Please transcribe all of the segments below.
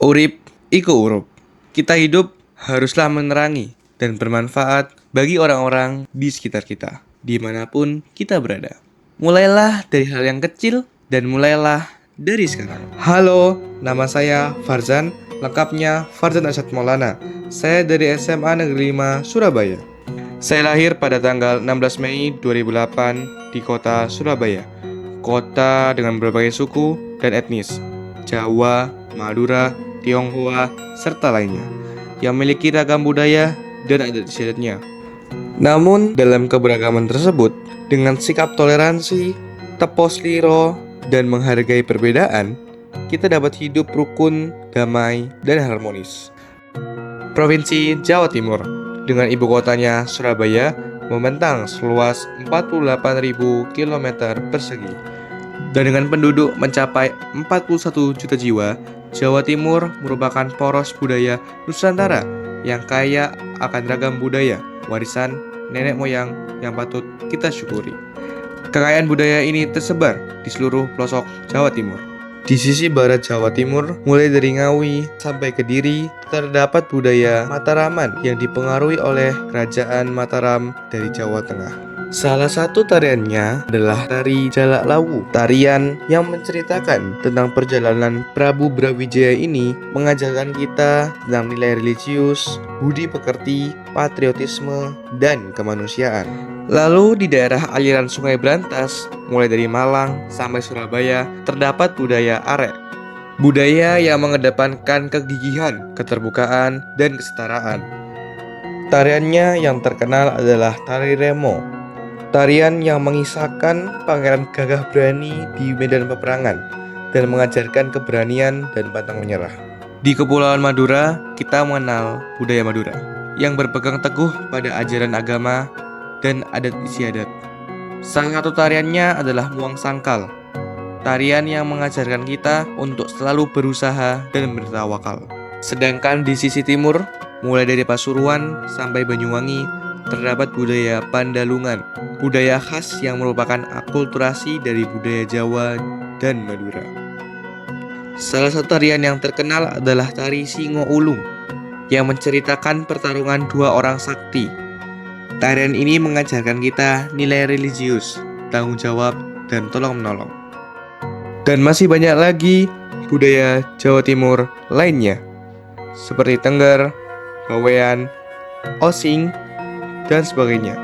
Urip iku urup. Kita hidup haruslah menerangi dan bermanfaat bagi orang-orang di sekitar kita, dimanapun kita berada. Mulailah dari hal yang kecil dan mulailah dari sekarang. Halo, nama saya Farzan, lengkapnya Farzan Arsyad Maulana. Saya dari SMA Negeri 5 Surabaya. Saya lahir pada tanggal 16 Mei 2008 di kota Surabaya. Kota dengan berbagai suku dan etnis, Jawa, Madura, Tionghoa, serta lainnya, yang memiliki ragam budaya dan adat istiadatnya. Namun, dalam keberagaman tersebut, dengan sikap toleransi, tepos liro, dan menghargai perbedaan, kita dapat hidup rukun, damai, dan harmonis. Provinsi Jawa Timur, dengan ibu kotanya Surabaya, membentang seluas 48.000 km persegi. Dan dengan penduduk mencapai 41 juta jiwa, Jawa Timur merupakan poros budaya Nusantara yang kaya akan ragam budaya, warisan nenek moyang yang patut kita syukuri. Kekayaan budaya ini tersebar di seluruh pelosok Jawa Timur. Di sisi barat Jawa Timur, mulai dari Ngawi sampai Kediri, terdapat budaya Mataraman yang dipengaruhi oleh Kerajaan Mataram dari Jawa Tengah. Salah satu tariannya adalah tari Jalak Lawu. Tarian yang menceritakan tentang perjalanan Prabu Brawijaya ini mengajarkan kita tentang nilai religius, budi pekerti, patriotisme, dan kemanusiaan. Lalu di daerah aliran Sungai Brantas, mulai dari Malang sampai Surabaya, terdapat budaya Arek. Budaya yang mengedepankan kegigihan, keterbukaan, dan kesetaraan. Tariannya yang terkenal adalah tari Remo. Tarian yang mengisahkan pangeran gagah berani di medan peperangan dan mengajarkan keberanian dan pantang menyerah. Di Kepulauan Madura, kita mengenal budaya Madura yang berpegang teguh pada ajaran agama dan adat istiadat. Salah satu tariannya adalah Muang Sangkal, tarian yang mengajarkan kita untuk selalu berusaha dan bertawakal. Sedangkan di sisi timur, mulai dari Pasuruan sampai Banyuwangi, terdapat budaya Pandalungan, budaya khas yang merupakan akulturasi dari budaya Jawa dan Madura. Salah satu tarian yang terkenal adalah tari Singo Ulung, yang menceritakan pertarungan dua orang sakti. Tarian ini mengajarkan kita nilai religius, tanggung jawab, dan tolong-menolong. Dan masih banyak lagi budaya Jawa Timur lainnya, seperti Tengger, Bawean, Osing, dan sebagainya,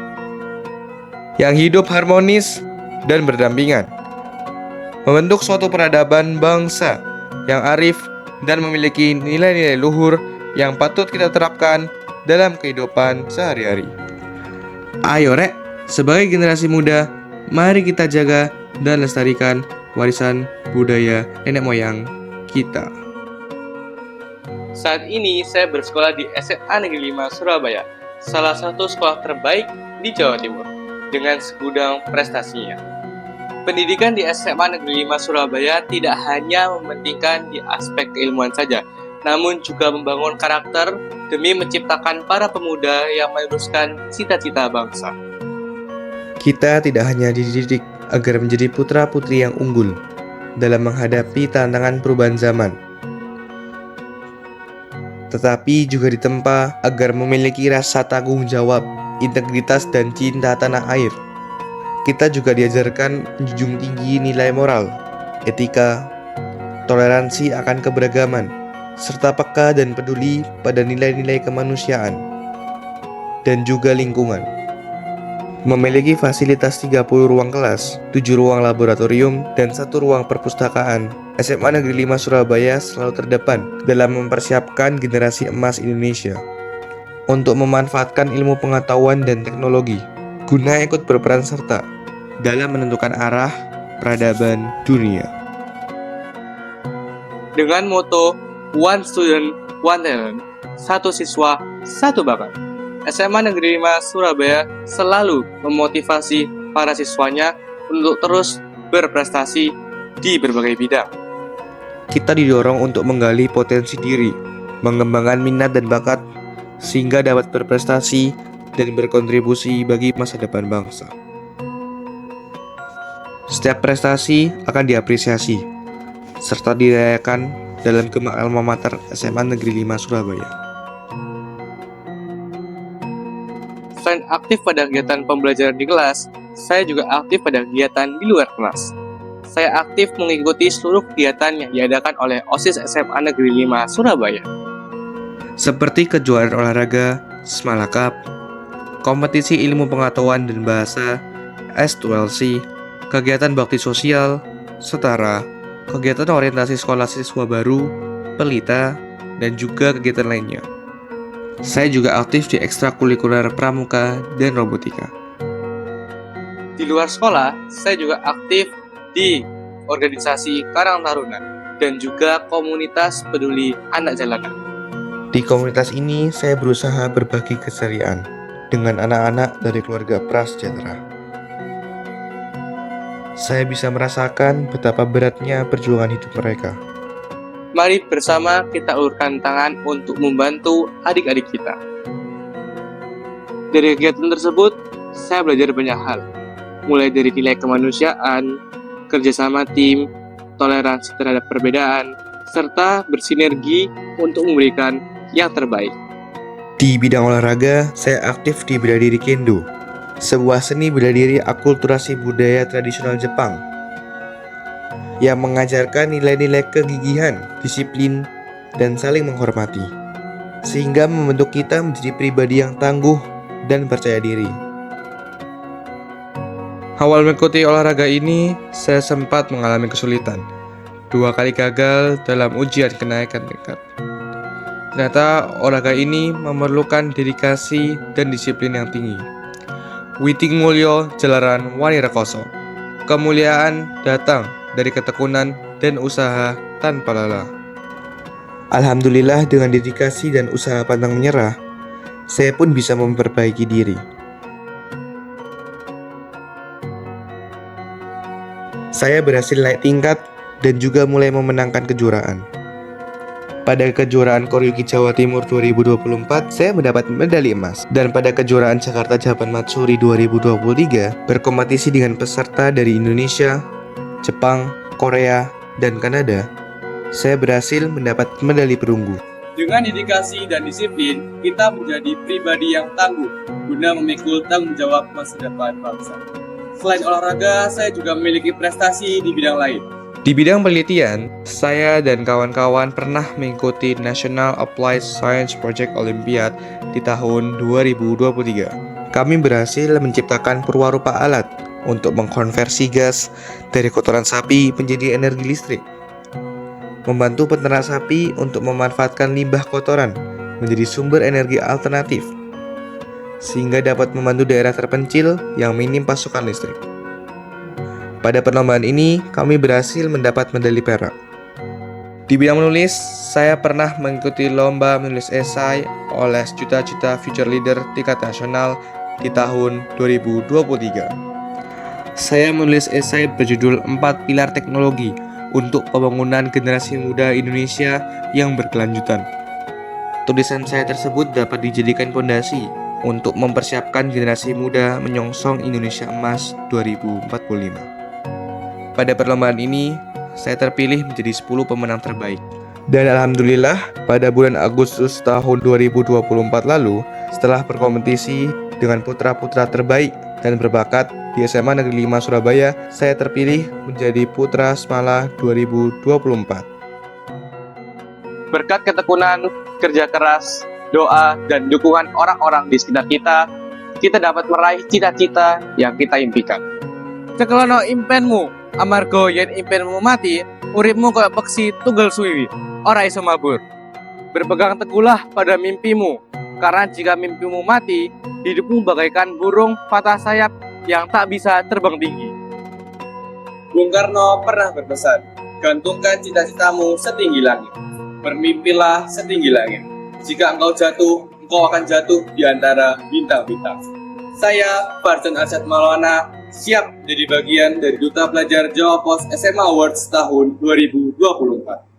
yang hidup harmonis dan berdampingan, membentuk suatu peradaban bangsa yang arif dan memiliki nilai-nilai luhur yang patut kita terapkan dalam kehidupan sehari-hari. Ayo rek, sebagai generasi muda, mari kita jaga dan lestarikan warisan budaya nenek moyang kita. Saat ini saya bersekolah di SMA Negeri 5 Surabaya, salah satu sekolah terbaik di Jawa Timur, dengan segudang prestasinya. Pendidikan di SMA Negeri 5 Surabaya tidak hanya mementingkan di aspek keilmuan saja, namun juga membangun karakter demi menciptakan para pemuda yang meneruskan cita-cita bangsa. Kita tidak hanya dididik agar menjadi putra-putri yang unggul dalam menghadapi tantangan perubahan zaman, tetapi juga ditempa agar memiliki rasa tanggung jawab, integritas, dan cinta tanah air. Kita juga diajarkan menjunjung tinggi nilai moral, etika, toleransi akan keberagaman, serta peka dan peduli pada nilai-nilai kemanusiaan, dan juga lingkungan. Memiliki fasilitas 30 ruang kelas, 7 ruang laboratorium, dan 1 ruang perpustakaan, SMA Negeri 5 Surabaya selalu terdepan dalam mempersiapkan generasi emas Indonesia untuk memanfaatkan ilmu pengetahuan dan teknologi guna ikut berperan serta dalam menentukan arah peradaban dunia. Dengan moto One Student, One Talent, satu siswa, satu bakat, SMA Negeri 5 Surabaya selalu memotivasi para siswanya untuk terus berprestasi di berbagai bidang. Kita didorong untuk menggali potensi diri, mengembangkan minat dan bakat, sehingga dapat berprestasi dan berkontribusi bagi masa depan bangsa. Setiap prestasi akan diapresiasi, serta dirayakan dalam Gema Alma Mater SMA Negeri 5 Surabaya. Selain aktif pada kegiatan pembelajaran di kelas, saya juga aktif pada kegiatan di luar kelas. Saya aktif mengikuti seluruh kegiatan yang diadakan oleh OSIS SMA Negeri 5 Surabaya. Seperti kejuaraan olahraga, Smala Cup, kompetisi ilmu pengetahuan dan bahasa, S2LC, kegiatan bakti sosial, setara, kegiatan orientasi sekolah siswa baru, pelita, dan juga kegiatan lainnya. Saya juga aktif di ekstrakurikuler pramuka dan robotika. Di luar sekolah, saya juga aktif di organisasi Karang Taruna dan juga komunitas peduli anak jalanan. Di komunitas ini, saya berusaha berbagi keserian dengan anak-anak dari keluarga prasejahtera. Saya bisa merasakan betapa beratnya perjuangan hidup mereka. Mari bersama kita ulurkan tangan untuk membantu adik-adik kita. Dari kegiatan tersebut, saya belajar banyak hal. Mulai dari nilai kemanusiaan, kerjasama tim, toleransi terhadap perbedaan, serta bersinergi untuk memberikan yang terbaik. Di bidang olahraga, saya aktif di bela diri Kendo, sebuah seni bela diri akulturasi budaya tradisional Jepang yang mengajarkan nilai-nilai kegigihan, disiplin, dan saling menghormati, sehingga membentuk kita menjadi pribadi yang tangguh dan percaya diri. Awal mengikuti olahraga ini, saya sempat mengalami kesulitan. 2 kali gagal dalam ujian kenaikan tingkat. Ternyata olahraga ini memerlukan dedikasi dan disiplin yang tinggi. Witing Mulyo Jalaran Wani Rekoso. Kemuliaan datang dari ketekunan dan usaha tanpa lelah. Alhamdulillah dengan dedikasi dan usaha pantang menyerah, saya pun bisa memperbaiki diri. Saya berhasil naik tingkat dan juga mulai memenangkan kejuaraan. Pada kejuaraan Koryuki Jawa Timur 2024, saya mendapat medali emas. Dan pada kejuaraan Jakarta Japan Matsuri 2023, berkompetisi dengan peserta dari Indonesia, Jepang, Korea, dan Kanada, saya berhasil mendapat medali perunggu. Dengan dedikasi dan disiplin, kita menjadi pribadi yang tangguh guna memikul tanggung jawab masa depan bangsa. Selain olahraga, saya juga memiliki prestasi di bidang lain. Di bidang penelitian, saya dan kawan-kawan pernah mengikuti National Applied Science Project Olympiad di tahun 2023. Kami berhasil menciptakan perwarupa alat untuk mengkonversi gas dari kotoran sapi menjadi energi listrik, membantu peternak sapi untuk memanfaatkan limbah kotoran menjadi sumber energi alternatif, sehingga dapat membantu daerah terpencil yang minim pasokan listrik. Pada perlombaan ini, kami berhasil mendapat medali perak. Di bidang menulis, saya pernah mengikuti lomba menulis esai oleh Cita-Cita Future Leader tingkat nasional di tahun 2023. Saya menulis esai berjudul 4 Pilar Teknologi untuk Pembangunan Generasi Muda Indonesia yang Berkelanjutan. Tulisan saya tersebut dapat dijadikan fondasi untuk mempersiapkan generasi muda menyongsong Indonesia Emas 2045. Pada perlombaan ini, saya terpilih menjadi 10 pemenang terbaik. Dan alhamdulillah, pada bulan Agustus tahun 2024 lalu, setelah berkompetisi dengan putra-putra terbaik dan berbakat di SMA Negeri 5 Surabaya, saya terpilih menjadi Putra Smala 2024. Berkat ketekunan, kerja keras, doa, dan dukungan orang-orang di sekitar kita dapat meraih cita-cita yang kita impikan. Cekelono impenmu, amarga yen impenmu mati, uripmu kaya peksi tunggal suwi, ora iso mabur. Berpegang teguhlah pada mimpimu, karena jika mimpimu mati, hidupmu bagaikan burung patah sayap yang tak bisa terbang tinggi. Bung Karno pernah berpesan, gantungkan cita-citamu setinggi langit. Bermimpilah setinggi langit. Jika engkau jatuh, engkau akan jatuh di antara bintang-bintang. Saya, Farjan Arsyad Maulana, siap menjadi bagian dari Duta Pelajar Jawa Pos SMA Awards tahun 2024.